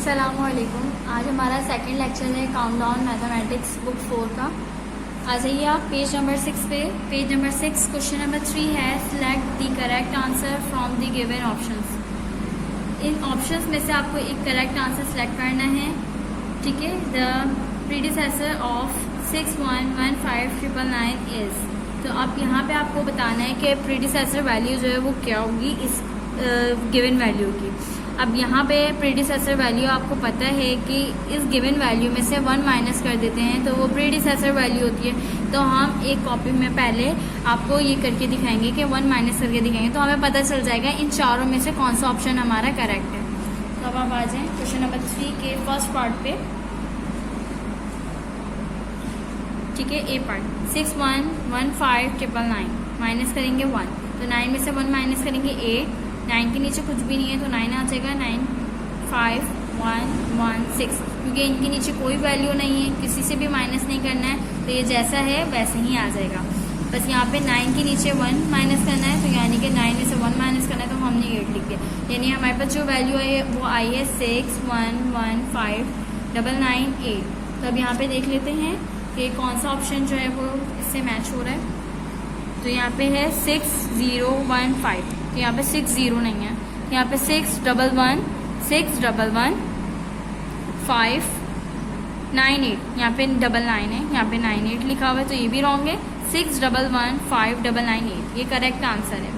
अस्सलामुअलैकुम। आज हमारा सेकंड लेक्चर है काउंटडाउन मैथमेटिक्स बुक 4 का। आ जाइए आप पेज नंबर 6 पे। पेज नंबर 6 क्वेश्चन नंबर 3 है select the correct answer from the given options. In options में से आपको एक करेक्ट आंसर सेलेक्ट करना है, ठीक है। The predecessor of 611599 is. तो अब यहाँ पे आपको बताना है कि प्रीडिसेसर वैल्यू जो है वो क्या होगी इस गिवन वैल्यू की। अब यहाँ पे प्रीडिसेसर वैल्यू आपको पता है कि इस गिवन वैल्यू में से 1 माइनस कर देते हैं तो वो प्रीडिसेसर वैल्यू होती है। तो हम एक कॉपी में पहले आपको ये करके दिखाएंगे कि 1 माइनस करके दिखाएंगे, तो हमें पता चल जाएगा इन चारों में से कौन सा ऑप्शन हमारा करेक्ट है। तो अब आप आ जाएं क्वेश्चन नंबर 3 के फर्स्ट पार्ट पे, ठीक है। ए पार्ट 611599 माइनस करेंगे 1, तो 9 में से 1 माइनस करेंगे 8। 9 के नीचे कुछ भी नहीं है तो 9 आ जाएगा। 95116, क्योंकि इनके नीचे कोई वैल्यू नहीं है, किसी से भी माइनस नहीं करना है, तो ये जैसा है वैसे ही आ जाएगा। बस यहाँ पे 9 के नीचे 1 माइनस करना है, तो यानी कि 9 में से 1 माइनस करना है, तो हमने 8 लिख दिया। यानी हमारे पास जो वैल्यू है वो आई है 611599.8। तो अब यहाँ पे देख लेते हैं कि कौन सा ऑप्शन जो है वो इससे मैच हो रहा है। तो यहाँ पे है 6015, तो यहाँ पे 60 नहीं है, यहाँ पे 611598, यहाँ पे 99 है, यहाँ पे 98 लिखा हुआ है, तो ये भी रॉन्ग है। 611599.8 ये करेक्ट आंसर है,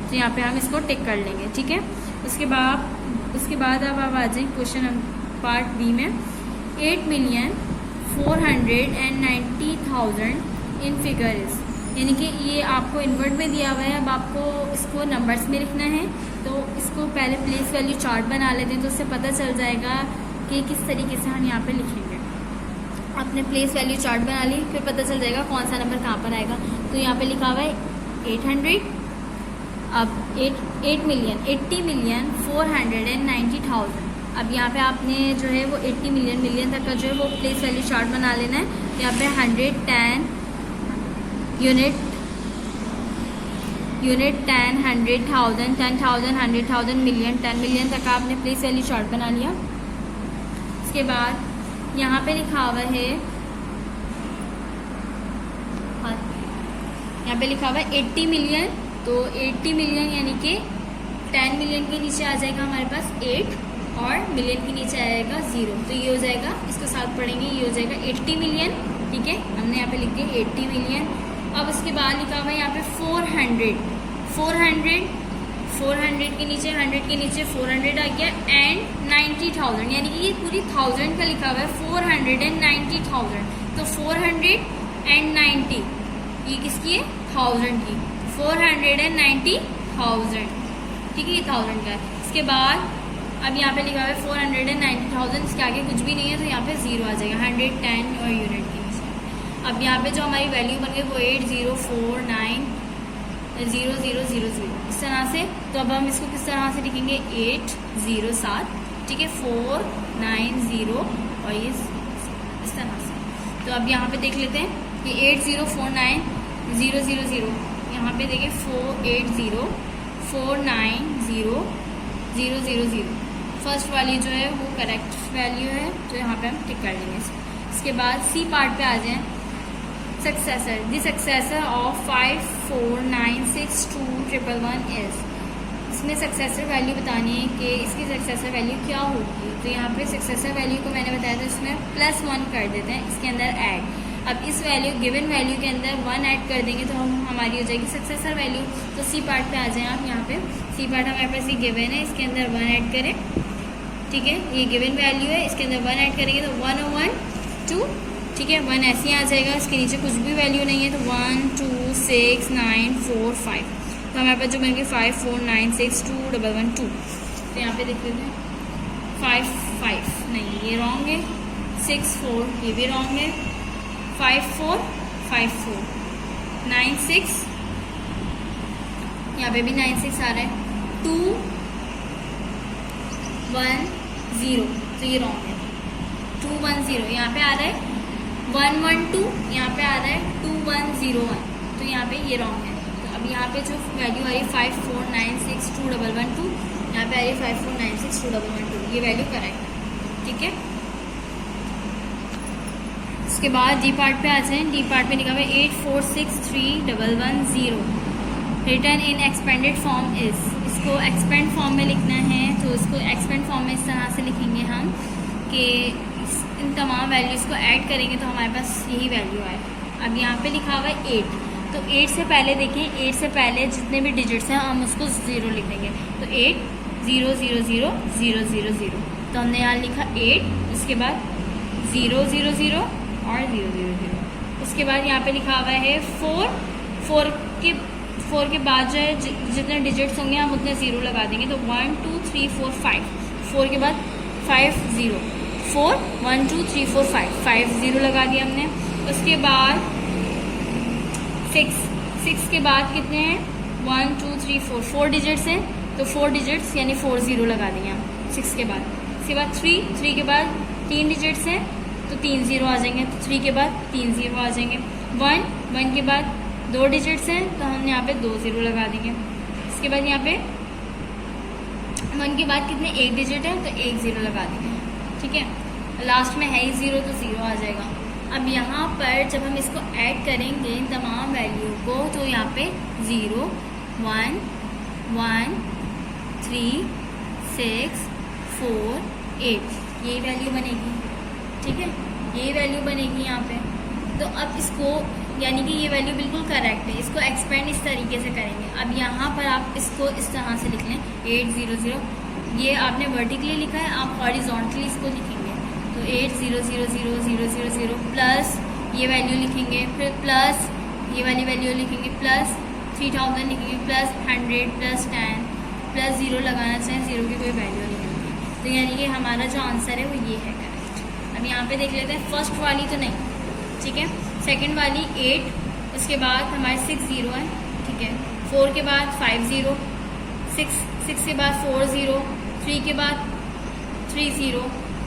तो यहाँ पे हम इसको टिक कर लेंगे, ठीक है। उसके बाद अब आप आ जाए क्वेश्चन पार्ट बी में। 8,490,000 इन फिगर इज, यानी कि ये आपको इन्वर्ट में दिया हुआ है। अब आपको इसको नंबर्स में लिखना है, तो इसको पहले प्लेस वैल्यू चार्ट बना लेते हैं, तो उससे पता चल जाएगा कि किस तरीके से हम यहाँ पे लिखेंगे। आपने प्लेस वैल्यू चार्ट बना ली, फिर पता चल जाएगा कौन सा नंबर कहाँ पर आएगा। तो यहाँ पे लिखा हुआ है 800। अब 80,490,000। अब यहाँ पे आपने जो है वो 80 मिलियन तक का जो है वो प्लेस वैल्यू चार्ट बना लेना है। यहाँ पे 110 यूनिट 10, 100,000, 10,000, 100,000, मिलियन, 10 मिलियन तक आपने प्लेस वैल्यू चार्ट बना लिया। उसके बाद यहाँ पे लिखा हुआ है, यहाँ पे लिखा हुआ है 80 मिलियन। तो 80 मिलियन यानी कि 10 मिलियन के नीचे आ जाएगा हमारे पास 8 और मिलियन के नीचे आएगा 0, तो ये हो जाएगा, इसको साथ पढ़ेंगे, ये हो जाएगा 80 मिलियन, ठीक है। हमने यहाँ पे लिख दिया 80 मिलियन। अब उसके बाद लिखा हुआ है यहाँ पे 400 के नीचे 100 के नीचे 400 आ गया एंड 90,000, यानी कि ये पूरी 1000 का लिखा हुआ है 490,000। तो 490 ये किसकी है, 1000 की, 490,000, ठीक है, ये 1000 का है। इसके बाद अब यहाँ पे लिखा हुआ है 490,000, इसके आगे कुछ भी नहीं है, तो यहाँ पे 0 आ जाएगा 110 और यूनिट की। अब यहाँ पे जो हमारी वैल्यू बन गई वो 80490000 इस तरह से। तो अब हम इसको किस तरह से लिखेंगे, 807, ठीक है, 490 और ये इस तरह से। तो अब यहाँ पे देख लेते हैं कि 8049000, यहाँ पे देखिए 480490000 फर्स्ट वाली जो है वो करेक्ट वैल्यू है, तो यहाँ पे हम टिक कर लेंगे। इसके बाद सी पार्ट पे आ जाएं। Successor, the successor of 5496211 is. इसमें सक्सेसर वैल्यू बतानी है कि इसकी सक्सेसर वैल्यू क्या होगी। तो यहाँ पे सक्सेसर वैल्यू को मैंने बताया था, इसमें +1 कर देते हैं, इसके अंदर ऐड। अब इस वैल्यू गिवन वैल्यू के अंदर 1 ऐड कर देंगे तो हमारी हो जाएगी सक्सेसर वैल्यू। तो सी पार्ट पे आ जाएं आप। यहाँ पे सी पार्ट हमारे पास ये गिवन है, इसके अंदर 1 ऐड करें, ठीक है, ये गिवन वैल्यू है, इसके अंदर 1 ऐड करेंगे तो 1 और 1 2, ठीक है, 1 ऐसे ही आ जाएगा, इसके नीचे कुछ भी वैल्यू नहीं है, तो 1 2 6 9 4 5। तो हमारे पास जो बन गए 549621112। तो यहाँ पे देख लेते हैं 55 नहीं, ये रॉन्ग है। 64 ये भी रॉन्ग है। 5454 96 यहाँ पे भी 96 आ रहा है। 210 तो ये रॉन्ग है। 210 यहाँ पे आ रहा है। 112 यहाँ पे आ रहा है। 2101 तो यहाँ पे ये रॉन्ग है। तो अब यहाँ पे जो वैल्यू आई 54962112 यहाँ पे आ रही है 54962112, ये वैल्यू करेक्ट है। ठीक है। उसके बाद डी पार्ट पे आ जाएं। डी पार्ट पे लिखा हुआ है 84631110 return in expanded form is. इसको एक्सपेंड फॉर्म में लिखना है, तो इसको एक्सपेंड फॉर्म में इस तरह से लिखेंगे हम कि इन तमाम वैल्यूज़ को ऐड करेंगे तो हमारे पास यही वैल्यू आए। अब यहाँ पे लिखा हुआ है 8, तो 8 से पहले देखें, 8 से पहले जितने भी डिजिट्स हैं हम उसको 0 लिख देंगे। तो 8 0 0 0 0 0 0, तो हमने यहाँ लिखा 8, उसके बाद 0 0 0 और 0 0 0। उसके बाद यहाँ पे लिखा हुआ है 4 के बाद जो है जितने डिजिट्स होंगे हम उतने 0 लगा देंगे। तो 1 2 3 4 5, 4 के बाद 5 0, 4 1 2 3 4 5 0 लगा दिया हमने। उसके बाद 6 के बाद कितने हैं 1 2 3 4 डिजिट्स हैं, तो 4 डिजिट्स यानी 4 0 लगा देंगे हम 6 के बाद। उसके बाद 3 के बाद 3 डिजिट्स हैं तो 3 0 आ जाएंगे, तो 3 के बाद 3 0 आ जाएंगे। 1 के बाद 2 डिजिट्स हैं तो हम यहाँ पे 2 0 लगा देंगे। इसके बाद यहाँ पे 1 के बाद कितने 1 डिजिट है तो 1 0 लगा देंगे, ठीक है। लास्ट में है ही 0 तो 0 आ जाएगा। अब यहाँ पर जब हम इसको ऐड करेंगे इन तमाम वैल्यू को, तो यहाँ पे 0 1 1 3 6 4 8 ये वैल्यू बनेगी, ठीक है, ये वैल्यू बनेगी यहाँ पे। तो अब इसको यानी कि ये वैल्यू बिल्कुल करेक्ट है, इसको एक्सपेंड इस तरीके से करेंगे। अब यहाँ पर आप इसको इस तरह से लिख लें 8 0 0, ये आपने वर्टिकली लिखा है, आप हॉरिजॉन्टली इसको लिखेंगे। तो 8 0 0 0 0 0 0 प्लस ये वैल्यू लिखेंगे, फिर प्लस ये वाली वैल्यू लिखेंगे, प्लस 3000 लिखेंगे, प्लस 100 प्लस 10 प्लस 0 लगाना चाहें, 0 की कोई वैल्यू नहीं होगी। तो यानी कि हमारा जो आंसर है वो ये है करेक्ट। अब यहाँ पे देख लेते हैं, फर्स्ट वाली तो नहीं, ठीक है, सेकंड वाली 8, उसके बाद हमारे 6 0 है, ठीक है, 4 के बाद 5 0, 6 के बाद 4 0, 3 के बाद 3 0,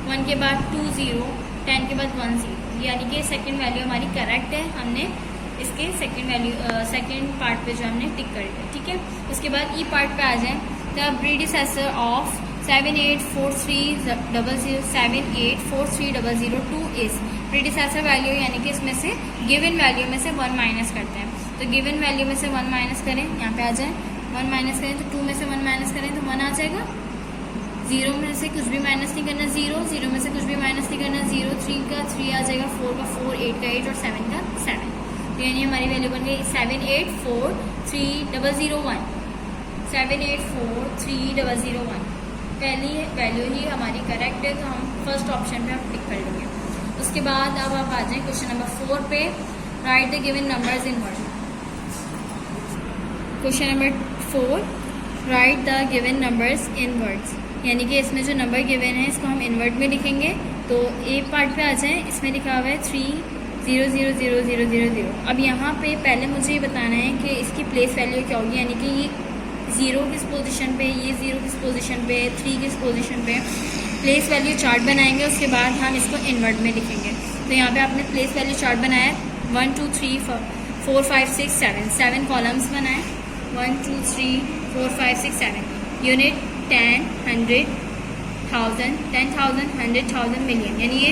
1 के बाद 2 0, 10 के बाद 1 0, यानी कि सेकंड वैल्यू हमारी करेक्ट है। हमने इसके सेकंड पार्ट पे जो हमने टिक कर दिया, ठीक है। उसके बाद ई पार्ट पे आ जाएं। The predecessor of 784300 784300 is predecessor value, यानी कि इसमें से गिवन वैल्यू में से 1 माइनस करते हैं। तो गिवन वैल्यू में से 1 माइनस करें, यहाँ पे आ जाए 1 माइनस करें तो 2 में से 1 माइनस करें तो 1 आ जाएगा। 0 में से कुछ भी माइनस नहीं करना, 0 में से कुछ भी माइनस नहीं करना, 0 3 का 3 आ जाएगा, 4 का 4 8 का 8 और 7 का 7। तो यानी हमारी वैल्यू बन गई 78430001 78430001। पहली वैल्यू ही हमारी करेक्ट है, तो हम फर्स्ट ऑप्शन पे हम टिक कर लेंगे। उसके बाद अब आप आ जाएं क्वेश्चन नंबर 4 पे। Right the given numbers in word. Question number 4, right the given numbers in words, यानी कि इसमें जो नंबर गिवन है इसको हम इनवर्ट में लिखेंगे। तो ए पार्ट पे आ जाएं, इसमें लिखा हुआ है 3 0 0 0 0 0 0। अब यहाँ पे पहले मुझे ये बताना है कि इसकी प्लेस वैल्यू क्या होगी, यानी कि ये 0 किस पोजीशन पे, ये 0 किस पोजीशन पे, 3 किस पोजीशन पे। प्लेस वैल्यू चार्ट बनाएंगे, उसके बाद हम इसको इनवर्ट में लिखेंगे। तो यहाँ पे आपने प्लेस वैल्यू चार्ट बनाया 1 2 3 4 5 6 7 कॉलम्स बनाए 1 2 3 4 5 6 7 यूनिट 10 100 1000 10,000 100,000 मिलियन, यानी ये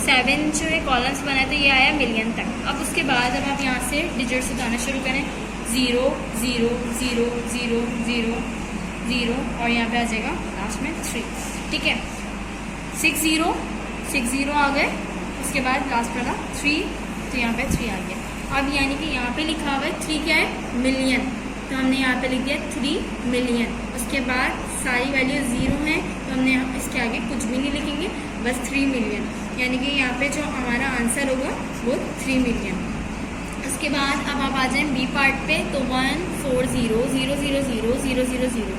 7 जो है कॉलम्स बनाए तो ये आया मिलियन तक। अब उसके बाद अब आप यहाँ से डिजिट्स उठाना शुरू करें 0 0 0 0 0 0 और यहाँ पे आ जाएगा लास्ट में 3, ठीक है। 6 0 आ गए, उसके बाद लास्ट वाला 3, तो यहाँ पे 3 आ गया। अब यानी कि यहाँ पे लिखा हुआ है 3 क्या है मिलियन, तो हमने यहाँ पे लिख दिया 3 मिलियन। उसके बाद सारी वैल्यू 0 है तो हमने इसके आगे कुछ भी नहीं लिखेंगे, बस 3 मिलियन, यानी कि यहाँ पे जो हमारा आंसर होगा वो 3 मिलियन। उसके बाद अब आप आ जाएं बी पार्ट पे। तो 1 4 0 0 0 0 0 0 0,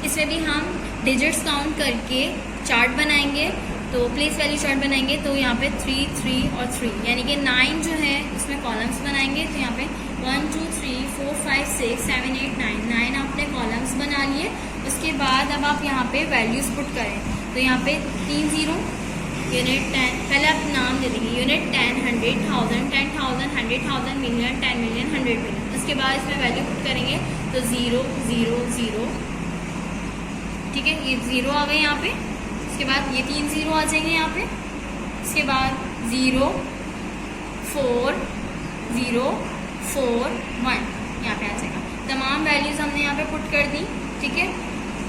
इसमें भी हम डिजिट्स काउंट करके चार्ट बनाएंगे। तो प्लेस वैल्यू चार्ट बनाएंगे, तो यहाँ पे 3 3 और 3, यानी कि 9 जो है उसमें कॉलम्स बनाएंगे। तो यहाँ पे 1 2 3 4 5 6 7 8 9 आपने कॉलम्स बना लिए। उसके बाद अब आप यहाँ पे वैल्यूज पुट करें, तो यहाँ पे 3 0 यूनिट 10, पहले आप नाम दे देंगे यूनिट 10 100,000 10,000 100,000 मिलियन 10 मिलियन 100 मिलियन। उसके बाद इसमें वैल्यू पुट करेंगे तो 0 0 0, ठीक है, ये 0 आ गए यहाँ पे। उसके बाद ये 3 0 आ जाएंगे यहाँ पे, उसके बाद 0 4 0 4 1 यहाँ पे आ जाएगा। तमाम वैल्यूज़ हमने यहाँ पे पुट कर दी, ठीक है।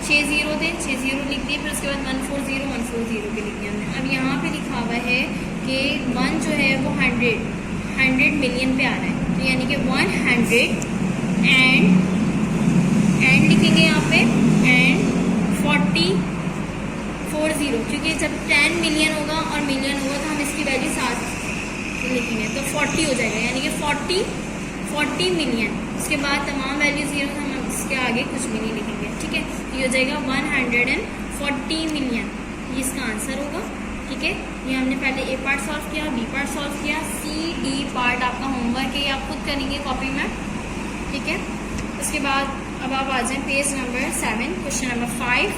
6 0 थे, 6 0 लिख दिए, फिर उसके बाद 140 के लिख दिया हमने। अब यहाँ पे लिखा हुआ है कि 1 जो है वो 100 मिलियन पे आ रहा है, तो यानी कि 100 एंड लिखेंगे यहाँ पे एंड 40 क्योंकि जब 10 मिलियन होगा और मिलियन होगा तो हम इसकी वैल्यू साथ लिखेंगे, तो 40 हो जाएगा, यानी कि 40 मिलियन। उसके बाद तमाम वैल्यू 0, हम इसके आगे कुछ भी नहीं लिखेंगे, ठीक है। ये हो जाएगा 140 मिलियन, ये इसका आंसर होगा, ठीक है। ये हमने पहले ए पार्ट सॉल्व किया, बी पार्ट सॉल्व किया, सी डी पार्ट आपका होमवर्क है, ये आप खुद करेंगे कॉपी में, ठीक है। उसके बाद अब आप आ जाएं page number 7, question number 5,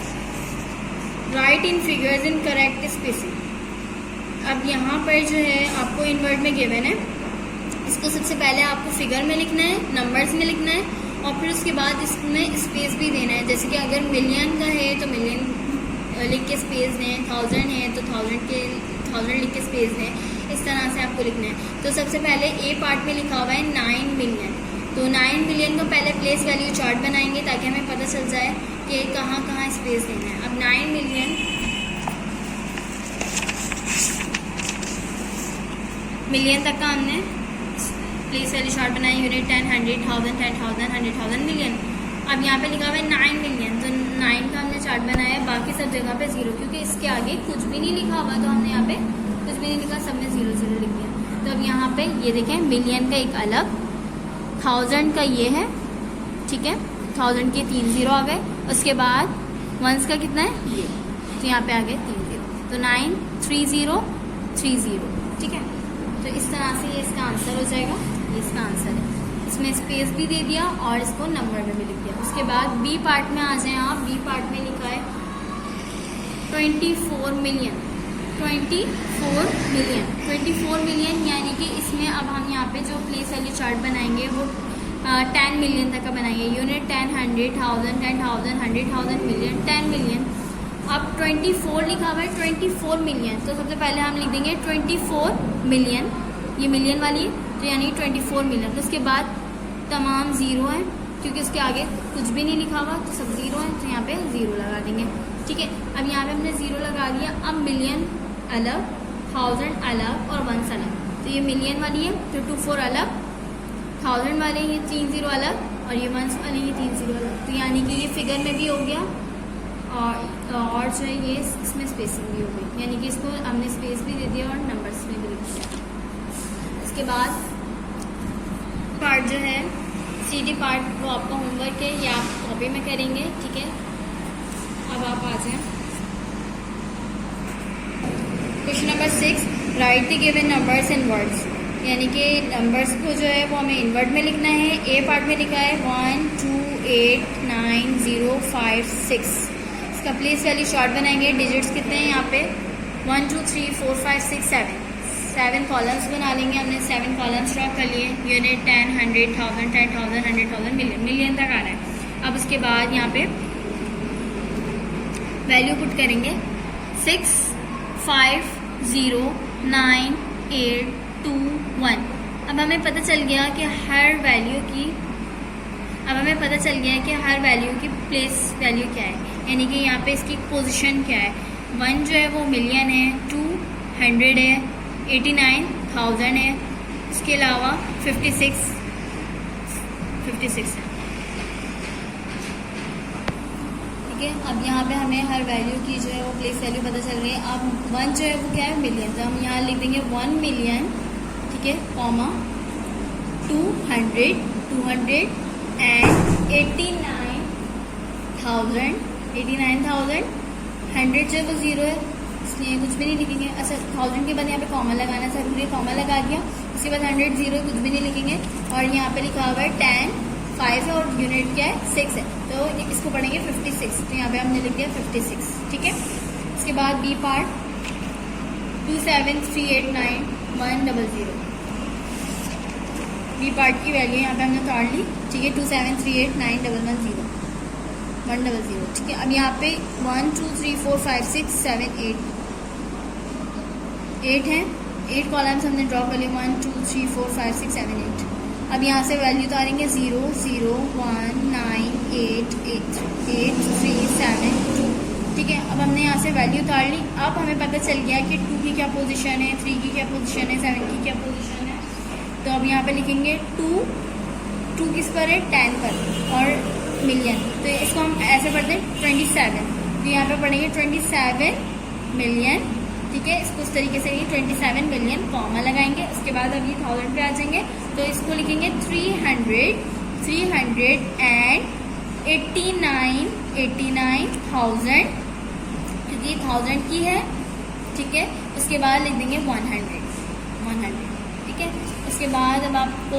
right in figures in correct spacing. अब यहाँ पर जो है आपको इन वर्ड में गिवन है, इसको सबसे पहले आपको फिगर में लिखना है, नंबर्स में लिखना है, और फिर उसके बाद इसमें स्पेस भी देना है। जैसे कि अगर मिलियन का है तो मिलियन लिख के स्पेस दें, 1000 है तो 1000 लिख के स्पेस दें, इस तरह से आपको लिखना है। तो सबसे पहले ए पार्ट में लिखा हुआ है 9 मिलियन, तो 9 मिलियन को पहले प्लेस वैल्यू चार्ट बनाएंगे ताकि हमें पता चल जाए कि कहाँ कहाँ स्पेस देना है। अब 9 मिलियन तक का हमने प्लेस वैल्यू चार्ट बनाई, यूनिट 10 100 1000 10,000 100,000 मिलियन। अब यहाँ पे लिखा हुआ है 9 मिलियन, तो 9 का हमने चार्ट बनाया, बाकी सब जगह पे 0, क्योंकि इसके आगे कुछ भी नहीं लिखा हुआ, तो हमने यहाँ पे कुछ भी नहीं लिखा, सब में 0 0 लिख दिया। तो अब यहाँ पे ये देखें, मिलियन का एक अलग, 1000 का ये है, ठीक है, 1000 के 3 0 आ गए, उसके बाद वंस का कितना है ये, तो यहाँ पे आ गए 3 0, तो 9 3 0 3 0, ठीक है। तो इस तरह से ये इसका आंसर हो जाएगा, ये इसका आंसर है। इसमें स्पेस भी दे दिया और इसको नंबर में भी लिख दिया। उसके बाद बी पार्ट में आ जाएं आप, बी पार्ट में लिखा है 24 मिलियन, 24 मिलियन, यानी कि इसमें अब हम यहाँ पे जो प्लेस वैल्यू चार्ट बनाएंगे वो 10 मिलियन तक का बनाएंगे, यूनिट 10 100,000 10,000 100,000 मिलियन 10 मिलियन। अब 24 लिखा हुआ है, 24 मिलियन, तो सबसे पहले हम लिख देंगे 24 मिलियन, ये मिलियन वाली है, तो यानी 24 मिलियन। तो उसके बाद तमाम 0 है, क्योंकि उसके आगे कुछ भी नहीं लिखा हुआ, तो सब 0 है, तो यहाँ पे 0 लगा देंगे, ठीक है। अब यहाँ पे हमने 0 लगा दिया। अब मिलियन अलग, 1000 अलग और वंस अलग, तो ये मिलियन वाली है, तो 24 अलग, 1000 वाले ये 3 0 अलग, और ये वंस वाले ये 3 0 अलग, तो यानी कि ये फिगर में भी हो गया और जो है ये इसमें स्पेसिंग भी हो गई, यानी कि इसको हमने स्पेस भी दे दिया और नंबर्स में भी लिख दिया। इसके बाद पार्ट जो है CD पार्ट, वो आपका होमवर्क है, ये आप कॉपी में करेंगे, ठीक है। अब आप आ जाएं question number 6, right the given numbers in words, यानी कि नंबर्स को जो है वो हमें इन वर्ड में लिखना है। ए पार्ट में लिखा है 1 2 8 9 0 5 6, इसका प्लेस वैल्यू शॉर्ट बनाएंगे। डिजिट्स कितने हैं यहाँ पे 1 2 3 4 5 6 7 कॉलम्स बना लेंगे। हमने 7 कॉलम्स ड्रॉ कर लिए, यूनिट 10 100 1000 10,000 100,000 मिलियन तक आ रहा है। अब उसके बाद यहाँ पे वैल्यू पुट करेंगे 6 5 0 9 8 2 1। अब हमें पता चल गया कि हर वैल्यू की प्लेस वैल्यू क्या है, यानी कि यहाँ पे इसकी पोजीशन क्या है। 1 जो है वो मिलियन है, 2 100 है, 89 1000 है, इसके अलावा 56 है, ठीक है। अब यहाँ पे हमें हर वैल्यू की जो है वो प्लेस वैल्यू पता चल रही है। अब 1 जो है वो क्या है मिलियन, तो हम यहाँ लिख देंगे 1 मिलियन, ठीक है, कॉमा 200 एंड 89,000 100 जो है वो 0 है, इसलिए कुछ भी नहीं लिखेंगे। अच्छा, 1000 के बाद यहाँ पे कॉमा लगाना जरूरी है, कॉमा लगा दिया। उसके बाद 100 0 कुछ भी नहीं लिखेंगे, और यहाँ पे लिखा हुआ है 10 5 है और यूनिट क्या है 6 है, तो इसको पढ़ेंगे 56, तो यहाँ पे हमने लिख दिया 56, ठीक है। उसके बाद बी पार्ट 2 7 3 8 9 1 0 0, बी पार्ट की वैल्यू यहाँ पे हमने उतार ली, ठीक है, 2 7 3 8 9 1 1 0। 100, ठीक है। अब यहाँ पे 1 2 3 4 5 6 7 8 है, 8 कॉलम्स हमने ड्रॉ कर लिए, 1 2 3 4 5 6 7 8। अब यहाँ से वैल्यू उतारेंगे 0 0 1 9 8 8 8 3 7 2, ठीक है। अब हमने यहाँ से वैल्यू उतार ली। अब हमें पता चल गया कि 2 की क्या पोजीशन है, 3 की क्या पोजीशन है, 7 की क्या पोजीशन है। तो अब यहाँ पे लिखेंगे 2 किस पर है, 10 पर, और मिलियन, तो इसको हम ऐसे पढ़ते हैं 27, तो यहाँ पे पढ़ेंगे 27 मिलियन, ठीक है। इसको इस तरीके से 27 मिलियन कॉमा लगाएंगे। उसके बाद अब ये 1000 पे आ जाएंगे, तो इसको लिखेंगे 389,000, क्योंकि ये 1000 की है, ठीक है। उसके बाद लिख देंगे 100, ठीक है। उसके बाद अब आपको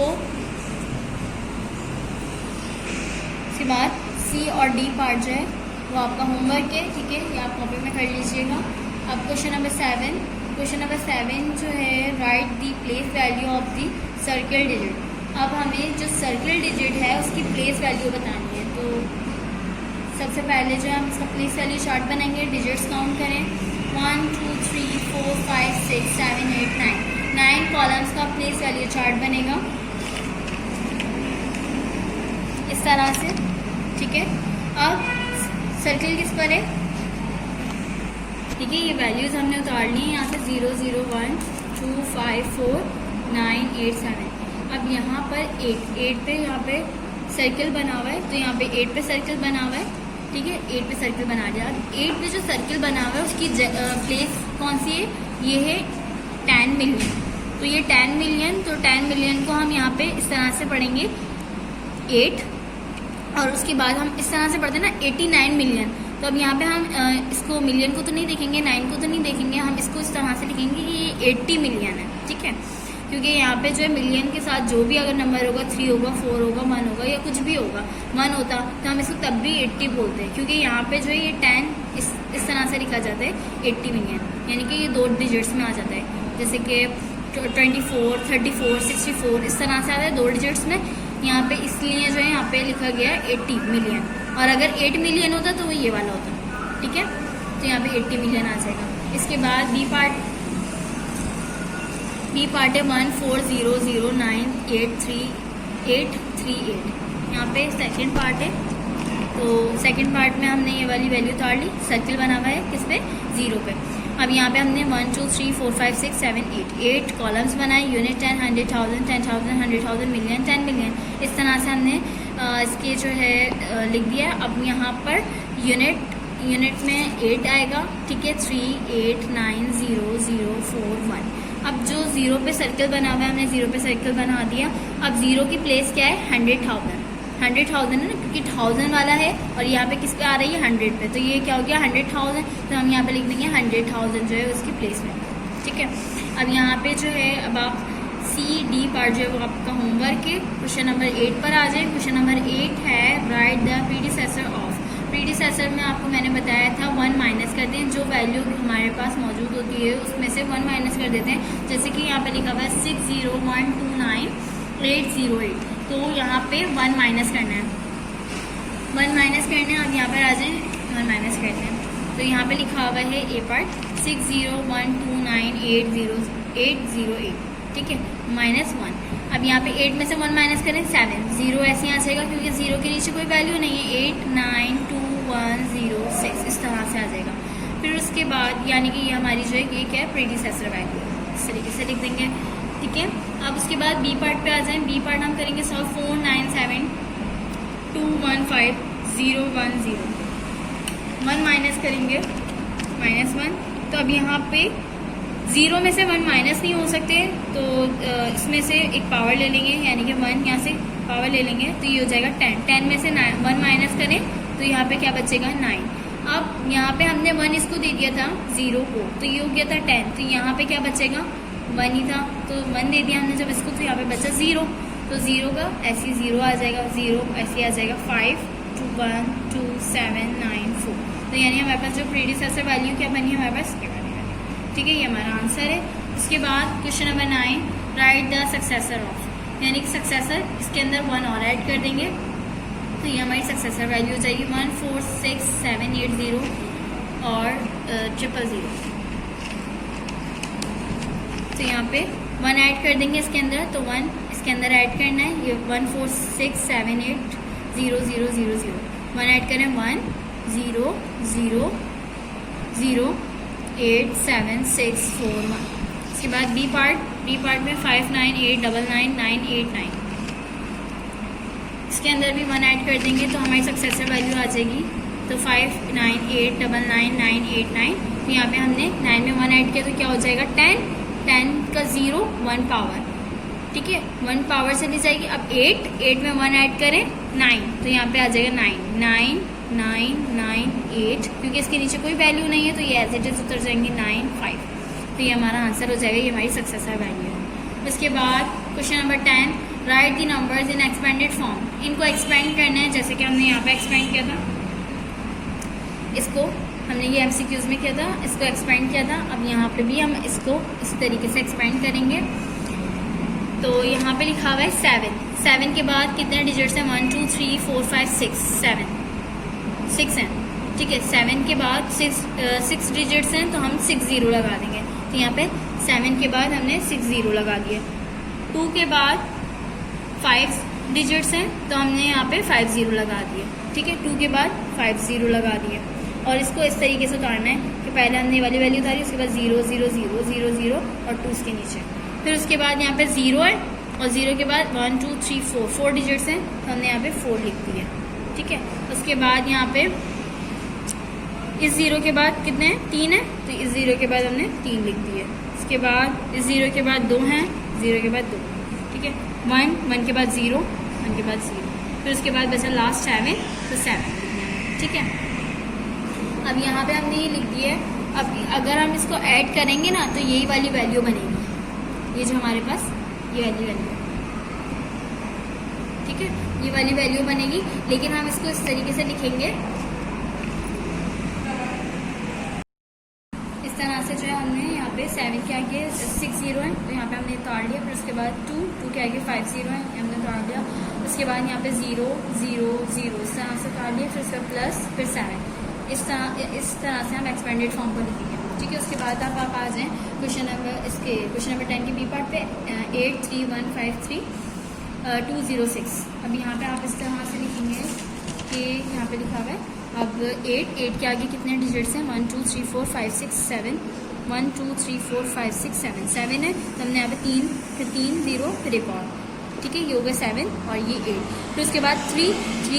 उसके बाद सी और डी पार्ट जो है वो आपका होमवर्क है, ठीक है, ये आप कॉपी में कर लीजिएगा। अब क्वेश्चन नंबर 7 जो है, right the place value of the circle digit. अब हमें जो सर्किल डिजिट है उसकी प्लेस वैल्यू बतानी है। तो सबसे पहले जो हम इसका प्लेस वैल्यू चार्ट बनाएंगे, डिजिट्स काउंट करें, 1 2 3 4 5 6 7 8 9 कॉलम्स का प्लेस वैल्यू चार्ट बनेगा इस तरह से, ठीक है। अब सर्किल किस पर है, ठीक है, ये वैल्यूज हमने उतार ली है यहाँ से 0 0 1 2 5 4 9 8 7। अब यहाँ पर 8 पे यहाँ पे सर्किल बना हुआ है, तो यहाँ पे 8 पे सर्किल बना हुआ है, ठीक है, 8 पे सर्किल बना दिया। 8 पे जो सर्किल बना हुआ है उसकी प्लेस कौन सी है, ये है 10 मिलियन। तो ये 10 मिलियन, तो 10 मिलियन को हम यहाँ पे इस तरह से पढ़ेंगे 8, और उसके बाद हम इस तरह से पढ़ते हैं ना 89 मिलियन। तो अब यहाँ पे हम इसको मिलियन को तो नहीं देखेंगे, 9 को तो नहीं देखेंगे, हम इसको इस तरह से लिखेंगे कि ये 80 मिलियन है, ठीक है। क्योंकि यहाँ पे जो है मिलियन के साथ जो भी अगर नंबर होगा, 3 होगा, 4 होगा, 1 होगा, या कुछ भी होगा, 1 होता तो हम इसको तब भी 80 बोलते हैं, क्योंकि यहाँ पे जो है ये 10 इस तरह से लिखा जाता है 80 मिलियन, यानी कि ये 2 डिजिट्स में आ जाता है। जैसे कि 24 34 64 इस तरह से आता है 2 डिजिट्स में। यहाँ पे इसलिए जो है यहाँ पे लिखा गया है 80 मिलियन, और अगर 8 मिलियन होता तो वो ये वाला होता, ठीक है। तो यहाँ पे 80 मिलियन आ जाएगा। इसके बाद बी पार्ट है 14009833838। यहाँ पे सेकंड पार्ट है, तो सेकंड पार्ट में हमने ये वाली वैल्यू उतार ली, सर्किल बना हुआ है किस पे, 0 पे। अब यहाँ पे हमने 1 2 3 4 5 6 7 8 कॉलम्स बनाए, यूनिट 10 100,000 10,000 100,000 मिलियन 10 मिलियन, इस तरह से हमने इसके जो है लिख दिया। अब यहाँ पर यूनिट में 8 आएगा, ठीक है, 3 8 9 0 0 4 1। अब जो 0 पे सर्किल बना हुआ है, हमने 0 पे सर्किल बना दिया। अब 0 की प्लेस क्या है, 100,000 है ना, क्योंकि 1000 वाला है, और यहाँ पे किस पे आ रही है, 100 पे, तो ये क्या हो गया 100,000। तो हम यहाँ पे लिख देंगे 100,000 जो है उसकी प्लेस में, ठीक है। अब यहाँ पे जो है, अब आप सी डी पार्ट जो है वो आपका होमवर्क है। क्वेश्चन नंबर 8 पर आ जाए। क्वेश्चन नंबर 8 है, right the predecessor of. Predecessor में आपको मैंने बताया था 1 माइनस करते हैं, जो वैल्यू हमारे पास मौजूद होती है उसमें से 1 माइनस कर देते हैं। जैसे कि यहाँ पे लिखा हुआ है 60129808, तो यहाँ पे 1 माइनस करना है, 1 माइनस करना है। अब यहाँ पर आ जाए 1 माइनस करते हैं, तो यहाँ पे लिखा हुआ है ए पार्ट 6012980808, ठीक है, -1। अब यहाँ पे 8 में से 1 माइनस करें 7, 0 ऐसे ही आ जाएगा, क्योंकि 0 के नीचे कोई वैल्यू नहीं है, 8 9 2 1 0 6 इस तरह से आ जाएगा। फिर उसके बाद यानी कि ये हमारी जो है ये क्या है, प्रीडिसेसर वैल्यू, इस तरीके से लिख देंगे, ठीक है। अब उसके बाद बी पार्ट पे आ जाएं। बी पार्ट हम करेंगे सॉल्व 497215010, 1 माइनस करेंगे -1। तो अब यहाँ पे 0 में से 1 माइनस नहीं हो सकते, तो इसमें से एक पावर ले लेंगे, यानी कि 1 यहाँ से पावर ले लेंगे, तो ये हो जाएगा 10। 10 में से 1 माइनस करें तो यहाँ पे क्या बचेगा, 9। अब यहाँ पे हमने 1 इसको दे दिया था 0 को, तो ये हो गया था 10, तो यहाँ पे क्या बचेगा, 1 ही था, तो 1 दे दिया हमने जब इसको, तो यहाँ पे बचा 0, तो 0 का ऐसे 0 आ जाएगा, 0 ऐसे आ जाएगा 5 2 1 2 7 9 4। तो यानी हमारे पास जो प्रीडिसेसर वैल्यू क्या बनी है, हमारे पास क्या बनी है, ठीक है, ये हमारा आंसर है। उसके बाद question number 9, right the successor of, यानी कि सक्सेसर, इसके अंदर 1 और ऐड कर देंगे, तो ये हमारी सक्सेसर वैल्यू हो जाएगी 146780 और 000। तो यहाँ पे 1 ऐड कर देंगे इसके अंदर, तो 1 इसके अंदर ऐड करना है, ये 14678000। 1 ऐड करें 100087641। इसके बाद बी पार्ट में 59899989। इसके अंदर भी 1 ऐड कर देंगे तो हमारी सक्सेसर वैल्यू आ जाएगी, तो 59899989। तो यहाँ पे हमने 9 में 1 ऐड किया तो क्या हो जाएगा 10 का 0 1 पावर, ठीक है, 1 पावर चली जाएगी। अब 8 में 1 ऐड करें 9, तो यहाँ पे आ जाएगा 99998, क्योंकि इसके नीचे कोई वैल्यू नहीं है तो ये एज इट इज उतर जाएंगे 95। तो ये हमारा आंसर हो जाएगा, ये हमारी सक्सेसर वैल्यू है। उसके बाद question number 10, right the numbers in expanded form. इनको एक्सपेंड करना है, जैसे कि हमने यहाँ पे एक्सपेंड किया था, इसको हमने ये MCQs में किया था, इसको एक्सपेंड किया था। अब यहाँ पे भी हम इसको इस तरीके से एक्सपेंड करेंगे। तो यहाँ पे लिखा हुआ है 7 के बाद कितने डिजिट्स हैं 1 2 3 4 5 6 6 हैं, ठीक है। 7 के बाद 6 डिजिट्स हैं तो हम 6 0 लगा देंगे। तो यहाँ पे 7 के बाद हमने 6 0 लगा दिया। 2 के बाद 5 डिजिट्स हैं तो हमने यहाँ पे 5 0 लगा दिए, ठीक है। 2 के बाद 5 0 लगा दिए। और इसको इस तरीके से उतारना है कि पहले हमने वाली वैल्यू उतारी, उसके बाद 0 0 0 0 0 और 2 इसके नीचे। फिर उसके बाद यहाँ पे 0 है और 0 के बाद 1 2 3 4 डिजिट्स हैं तो हमने यहाँ पे 4 लिख दिया, ठीक है। उसके बाद यहाँ पे इस 0 के बाद कितने हैं 3 है, तो इस 0 के बाद हमने 3 लिख दिए। उसके बाद इस 0 के बाद 2 हैं, 0 के बाद 2, ठीक है। 1 के बाद 0, 1 के बाद 0। फिर उसके बाद बचा लास्ट 7, तो 7, ठीक है। अब यहाँ पे हमने ये लिख दिया है। अब अगर हम इसको ऐड करेंगे ना तो यही वाली वैल्यू बनेगी, ये जो हमारे पास ये वाली वैल्यू, ठीक है, ये वाली वैल्यू बनेगी। लेकिन हम इसको इस तरीके से लिखेंगे, इस तरह से जो है हमने यहाँ पे 7 के आगे 6 0 है तो यहाँ पे हमने उतार लिया। फिर उसके बाद 2 के आगे 5 0 है, हमने उतार लिया। उसके बाद यहाँ पे 0 0 0 इस तरह से उतार लिया। फिर उसका प्लस, फिर 7, इस तरह से हम एक्सपेंडेड फॉर्म को लिखेंगे, ठीक है। उसके बाद आप आ जाएँ क्वेश्चन नंबर 10 के बी पार्ट पे 83153 206। अब यहाँ पे आप इस तरह से लिखेंगे कि यहाँ पे लिखा हुआ है अब 8 के आगे कितने डिजिट्स हैं 1 2 3 4 5 6 7 1 2 3 4 5 6 7 है। तो हमने यहाँ पे 3 फिर 3 0 फिर एक और, ठीक है, ये हो गया 7 और ये 8। फिर उसके बाद 3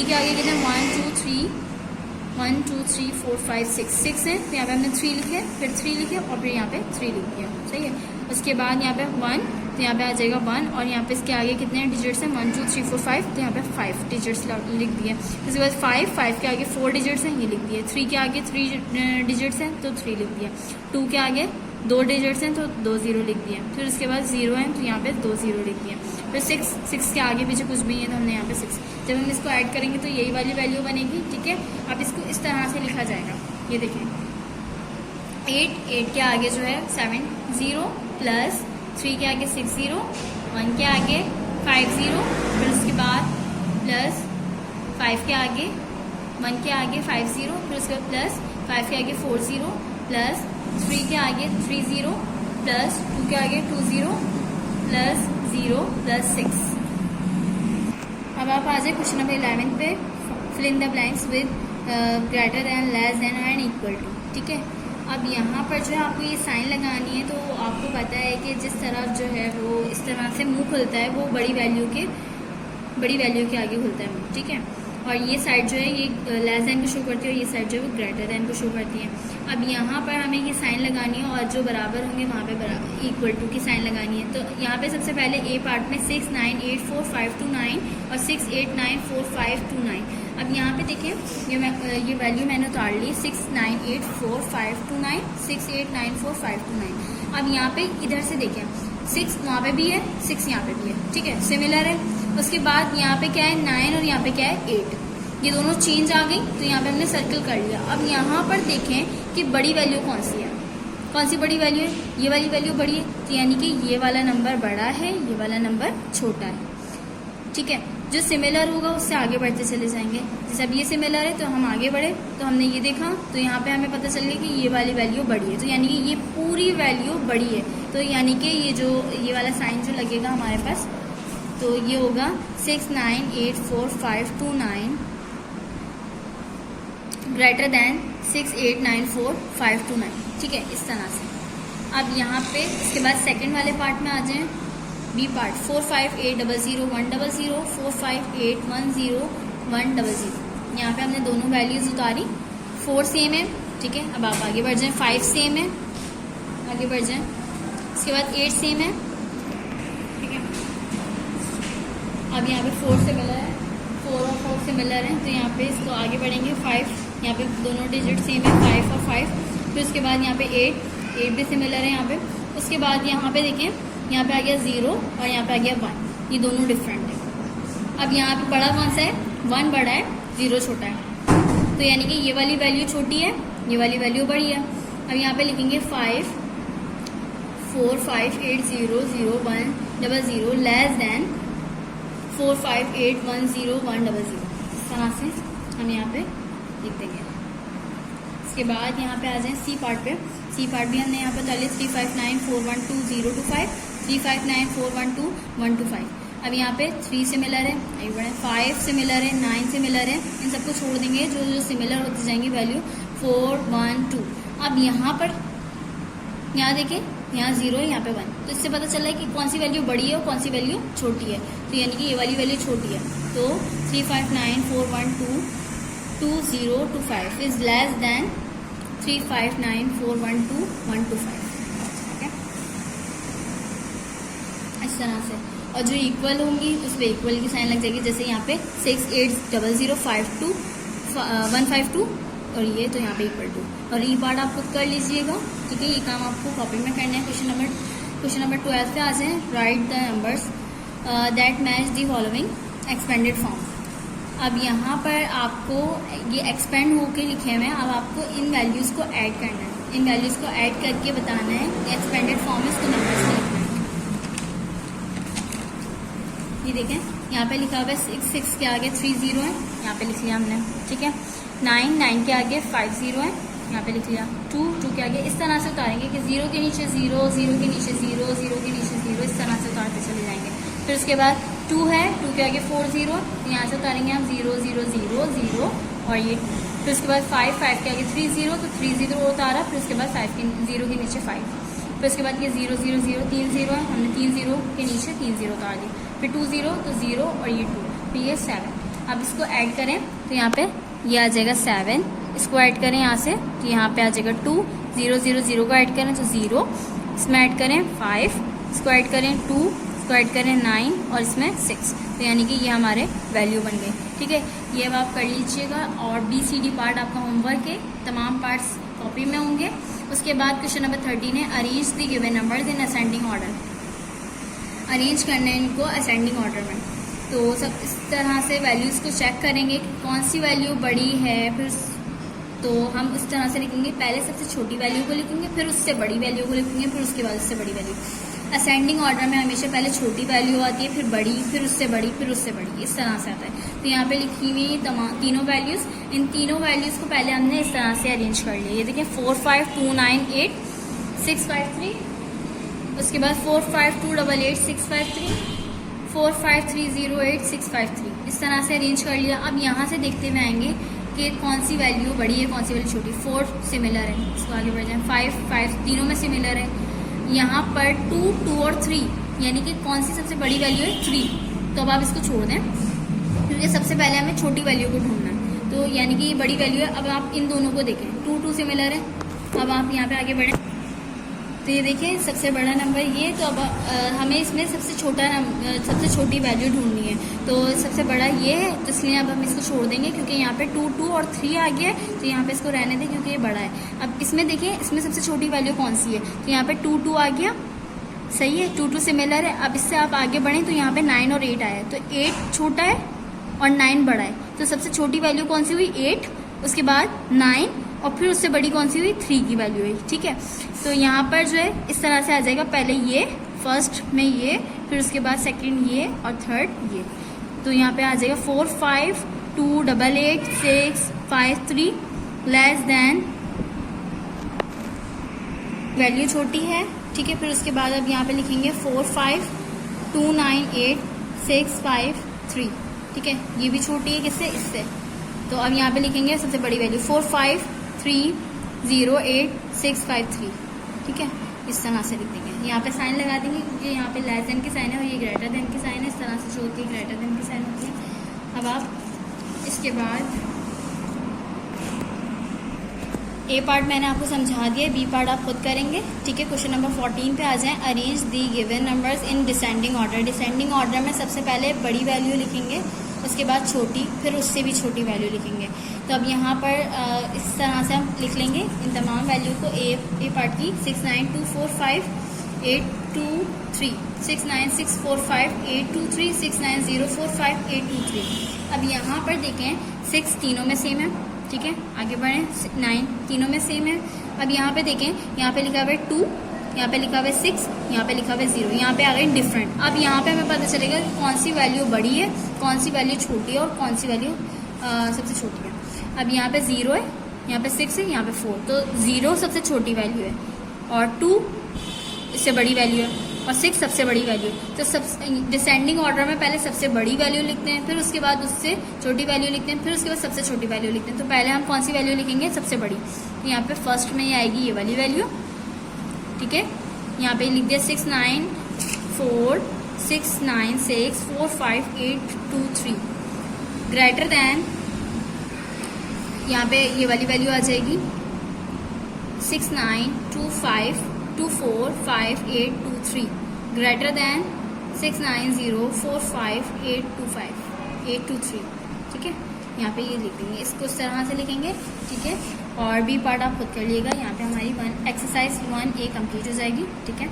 के आगे कितने 1 2 3 4 5 6 है, तो यहाँ पे हमने 3 लिखे, फिर 3 लिखे और फिर यहाँ पे 3 लिख दिया, सही है। उसके बाद यहाँ पे 1, तो यहाँ पे आ जाएगा 1 और यहाँ पे इसके आगे कितने डिजिट्स हैं 1 2 3 4 5, तो यहाँ पे 5 डिजिट्स लिख दिए। उसके बाद 5 के आगे 4 डिजिट्स हैं, ये लिख दिए। 3 के आगे 3 डिजिट्स हैं तो 3 लिख दिया। 2 के आगे 2 डिजिट्स हैं तो 2 0 लिख दिए। फिर उसके बाद 0 है तो यहाँ पे 2 0 लिख दिए। फिर 6 के आगे पीछे कुछ भी है तो हमने यहाँ पे 6। जब हम इसको ऐड करेंगे तो यही वाली वैल्यू बनेगी, ठीक है। अब इसको इस तरह से लिखा जाएगा, ये देखें 8 के आगे जो है 7 0 प्लस 3 के आगे 6 0 1 के आगे 5 0 फिर उसके बाद प्लस 5 के आगे 1 के आगे 5 0 फिर उसके बाद प्लस 5 के आगे 4 0 प्लस 3 के आगे 3 0 प्लस 2 के आगे 2 0 प्लस 0 प्लस 6। अब आप आ जाए क्वेश्चन नंबर 11 पे, fill in the blanks with greater than, less than and equal to, ठीक है। अब यहाँ पर जो है आपको ये साइन लगानी है, तो आपको पता है कि जिस तरफ जो है वो इस तरह से मुंह खुलता है वो बड़ी वैल्यू के आगे खुलता है मुंह, ठीक है। और ये साइड जो है ये लेस दैन को शो करती है और ये साइड जो है वो ग्रेटर दैन को शो करती है। अब यहाँ पर हमें ये साइन लगानी है और जो बराबर होंगे वहाँ पे इक्वल टू की साइन लगानी है। तो यहाँ पे सबसे पहले ए पार्ट में 6 9 8 4 5 2 9 और 6 8 9 4 5 2 9। अब यहाँ पे देखिए ये वैल्यू मैंने उतार ली 6 9 8 4 5 2 9 6 8 9 4 5 2 9। अब यहाँ पे इधर से देखिए 6 वहाँ पे भी है 6 यहाँ पे भी है, ठीक है, सिमिलर है। उसके बाद यहाँ पे क्या है 9 और यहाँ पे क्या है 8, ये दोनों चेंज आ गई तो यहाँ पे हमने सर्कल कर लिया। अब यहाँ पर देखें कि बड़ी वैल्यू कौन सी है, कौन सी बड़ी वैल्यू है, ये वाली वैल्यू बड़ी है, तो यानी कि ये वाला नंबर बड़ा है, ये वाला नंबर छोटा है, ठीक है। जो सिमिलर होगा उससे आगे बढ़ते चले जाएंगे। जैसे अब ये सिमिलर है तो हम आगे बढ़े, तो हमने ये देखा तो यहाँ पे हमें पता चल गया कि ये वाली वैल्यू बड़ी है, तो यानी कि ये पूरी वैल्यू बड़ी है। तो यानी कि ये वाला साइन जो लगेगा हमारे पास, तो ये होगा 698452 ग्रेटर देन 689452। ठीक है, इस तरह से। अब यहाँ पे इसके बाद सेकंड वाले पार्ट में आ जाएं, बी पार्ट 45800100 45810100। यहाँ पे हमने दोनों वैल्यूज उतारी, 4 सेम है। ठीक है, अब आप आगे बढ़ जाएं, 5 सेम है, आगे बढ़ जाएं। इसके बाद 8 सेम है। ठीक है, अब यहाँ पे 4 सिमिलर है, 4 और 4 सिमिलर है, तो यहाँ पे इसको आगे बढ़ेंगे। 5 यहाँ पे दोनों डिजिट सेम है, 5 और 5। फिर उसके बाद यहाँ पे 8 भी सिमिलर है यहाँ पे। उसके बाद यहाँ पे देखें, यहाँ पे आ गया 0 और यहाँ पे आ गया 1, ये दोनों डिफरेंट है। अब यहाँ पे बड़ा कौन सा है, 1 बड़ा है, 0 छोटा है, तो यानी कि ये वाली वैल्यू छोटी है, ये वाली वैल्यू बड़ी है। अब यहाँ पे लिखेंगे 545800100 लेस देन 45810100। इस तरह से हम यहाँ पे लिख देंगे। इसके बाद यहाँ पे आ जाए सी पार्ट पे। सी पार्ट भी हमने यहाँ पे डाली 359412025 359412125। अब यहाँ पे 3 सिमिलर है, 5 सिमिलर है, 9 सिमिलर है, इन सबको छोड़ देंगे, जो जो सिमिलर होती जाएंगी वैल्यू 4 1 2। अब यहाँ पर यहाँ देखें, यहाँ 0 है, यहाँ पे 1, तो इससे पता चल रहा है कि कौन सी वैल्यू बड़ी है और कौन सी वैल्यू छोटी है। तो यानी कि ये वाली वैल्यू छोटी है, तो 35941220025 इज लेस देन 359412125। ठीक है, इस तरह से। और जो इक्वल होंगी उस पर इक्वल की साइन लग जाएगी, जैसे यहाँ पे 680052 और ये तो यहाँ पे इक्वल टू। और ये पार्ट आप खुद कर लीजिएगा। ठीक है, ये काम आपको कॉपी में करना है। क्वेश्चन नंबर 12 पे आ जाए। Right the numbers that match the following expanded form. अब यहाँ पर आपको ये एक्सपेंड होके लिखे हुए हैं, अब आपको इन वैल्यूज़ को ऐड करना है, इन वैल्यूज़ को ऐड करके बताना है एक्सपेंडेड फॉर्म में इसको नंबर्स में लिखना है। ये देखें, यहाँ पे लिखा हुआ है 6 के आगे 3 0 है, यहाँ पे लिख लिया हमने। ठीक है, 9 के आगे 5 0 है, यहाँ पे लिख लिया। 2 के आगे इस तरह से उतारेंगे कि 0 के नीचे 0, 0 के नीचे 0, 0 के नीचे 0, इस तरह से उतारते चले जाएंगे। फिर उसके बाद 2 है, 2 के आगे 4 0, यहाँ से उतारेंगे हम 0 0 0 0 और ये। फिर उसके बाद 5 के आगे 3 0, तो 3 0 उतारा। फिर उसके बाद 0 के नीचे 5। फिर उसके बाद ये 0 0 0 3 0 है, हमने 3 0 के नीचे 3 0 उतार दिए। फिर 2 0 तो 0 और ये 2, फिर ये 7। अब इसको ऐड करें तो यहाँ पे ये आ जाएगा 7, इसको ऐड करें यहाँ से तो यहाँ पे आ जाएगा 2, 0 0 0 को ऐड करें तो 0, इसमें ऐड करें 5, इसको ऐड करें 2, इसको ऐड करें 9 और इसमें 6, तो यानी कि ये हमारे वैल्यू बन गए। ठीक है, ये अब आप कर लीजिएगा। और BCD पार्ट आपका होमवर्क है, तमाम पार्ट्स कॉपी में होंगे। उसके बाद क्वेश्चन नंबर 13 है arrange the given numbers in ascending order. Arrange करना है इनको असेंडिंग ऑर्डर में। तो सब इस तरह से वैल्यूज़ को चेक करेंगे कौन सी वैल्यू बड़ी है। फिर तो हम इस तरह से लिखेंगे, पहले सबसे छोटी वैल्यू को लिखेंगे, फिर उससे बड़ी वैल्यू को लिखेंगे, फिर उसके बाद उससे बड़ी वैल्यू। असेंडिंग ऑर्डर में हमेशा पहले छोटी वैल्यू आती है, फिर बड़ी, फिर उससे बड़ी, फिर उससे बड़ी, इस तरह से आता है। तो यहाँ पे लिखी हुई तीनों वैल्यूज़, इन तीनों वैल्यूज़ को पहले हमने इस तरह से अरेंज कर लिया। ये देखिए 4 5 2 9 8 6 5 3, उसके बाद 4 5 2 8 8 6 5 3 4 5 3 0 8 6 5 3, इस तरह से अरेंज कर लिया। अब यहाँ से देखते हुए आएंगे कि कौन सी वैल्यू बड़ी है, कौन सी वैल्यू छोटी। 4 सिमिलर है, इसको आगे बढ़ जाए। 5 तीनों में सिमिलर है। यहाँ पर 2 और 3, यानी कि कौन सी सबसे बड़ी वैल्यू है 3, तो अब आप इसको छोड़ दें क्योंकि सबसे पहले हमें छोटी वैल्यू को ढूंढना है। तो यानी कि ये बड़ी वैल्यू है। अब आप इन दोनों को देखें, 2 सिमिलर है। अब आप यहाँ पे आगे बढ़ें तो ये देखिए सबसे बड़ा नंबर ये, तो अब हमें इसमें सबसे छोटी वैल्यू ढूंढनी है। तो सबसे बड़ा ये है, तो इसलिए अब हम इसको छोड़ देंगे क्योंकि यहाँ पे 2 और 3 आ गया है, तो यहाँ पे इसको रहने दें क्योंकि ये बड़ा है। अब इसमें देखिए इसमें सबसे छोटी वैल्यू कौन सी है, तो यहाँ पे 2 आ गया, सही है, 2 सिमिलर है। अब इससे आप आगे बढ़ें तो यहाँ पे 9 और 8 आया है, तो 8 छोटा है और 9 बड़ा है। तो सबसे छोटी वैल्यू कौन सी हुई 8, उसके बाद 9 और फिर उससे बड़ी कौन सी हुई 3 की वैल्यू हुई। ठीक है, तो यहाँ पर जो है इस तरह से आ जाएगा, पहले ये फर्स्ट में ये, फिर उसके बाद सेकंड ये और थर्ड ये। तो यहाँ पे आ जाएगा 452888653 लेस देन, वैल्यू छोटी है, ठीक है। फिर उसके बाद अब यहाँ पे लिखेंगे 452988653, ठीक है। ये भी छोटी है किससे, इससे। तो अब यहाँ पे लिखेंगे सबसे बड़ी वैल्यू 453088653, ठीक है। इस तरह से लिख देंगे, यहाँ पे साइन लगा देंगे क्योंकि यहाँ पे लेस देन की साइन है और ये ग्रेटर देन की साइन है। इस तरह से जो होती है ग्रेटर देन की साइन होती है। अब आप इसके बाद ए पार्ट मैंने आपको समझा दिया, बी पार्ट आप खुद करेंगे, ठीक है। क्वेश्चन नंबर 14 पे आ जाएं। Arrange the given numbers in descending order. Descending order में सबसे पहले बड़ी वैल्यू लिखेंगे, उसके बाद छोटी, फिर उससे भी छोटी वैल्यू लिखेंगे। तो अब यहाँ पर इस तरह से हम लिख लेंगे इन तमाम वैल्यू को। ए पार्ट की 692458223, 696458223, 690458223। अब यहाँ पर देखें 6 तीनों में सेम है, ठीक है। आगे बढ़ें, 9 तीनों में सेम है। अब यहाँ पे देखें, यहाँ पे लिखा हुआ है 2, यहाँ पे लिखा हुआ है 6, यहाँ पे लिखा हुआ है 0, यहाँ पे आ गए डिफरेंट। अब यहाँ पे हमें पता चलेगा कौन सी वैल्यू बड़ी है, कौन सी वैल्यू छोटी है और कौन सी वैल्यू सबसे छोटी है। अब यहाँ पे 0 है, यहाँ पे 6 है, यहाँ पे 4, तो 0 सबसे छोटी वैल्यू है और 2 इससे बड़ी वैल्यू है और 6 सबसे बड़ी वैल्यू है। तो सब डिसेंडिंग ऑर्डर में पहले सबसे बड़ी वैल्यू लिखते हैं, फिर उसके बाद उससे छोटी वैल्यू लिखते हैं, फिर उसके बाद सबसे छोटी वैल्यू लिखते हैं। तो पहले हम कौन सी वैल्यू लिखेंगे, सबसे बड़ी। तो यहाँ पे फर्स्ट में ये आएगी ये वाली वैल्यू, ठीक है। यहाँ पे लिख दिया 69469645823 ग्रेटर दैन, यहाँ पे ये वाली वैल्यू आ जाएगी 6925245823 ग्रेटर दैन 690458223, ठीक है। यहाँ पे ये लिख देंगे, इसको इस तरह से लिखेंगे, ठीक है। और बी पार्ट आप खुद कर लीजिएगा। यहाँ पे हमारी एक्सरसाइज 1A कंप्लीट हो जाएगी, ठीक है।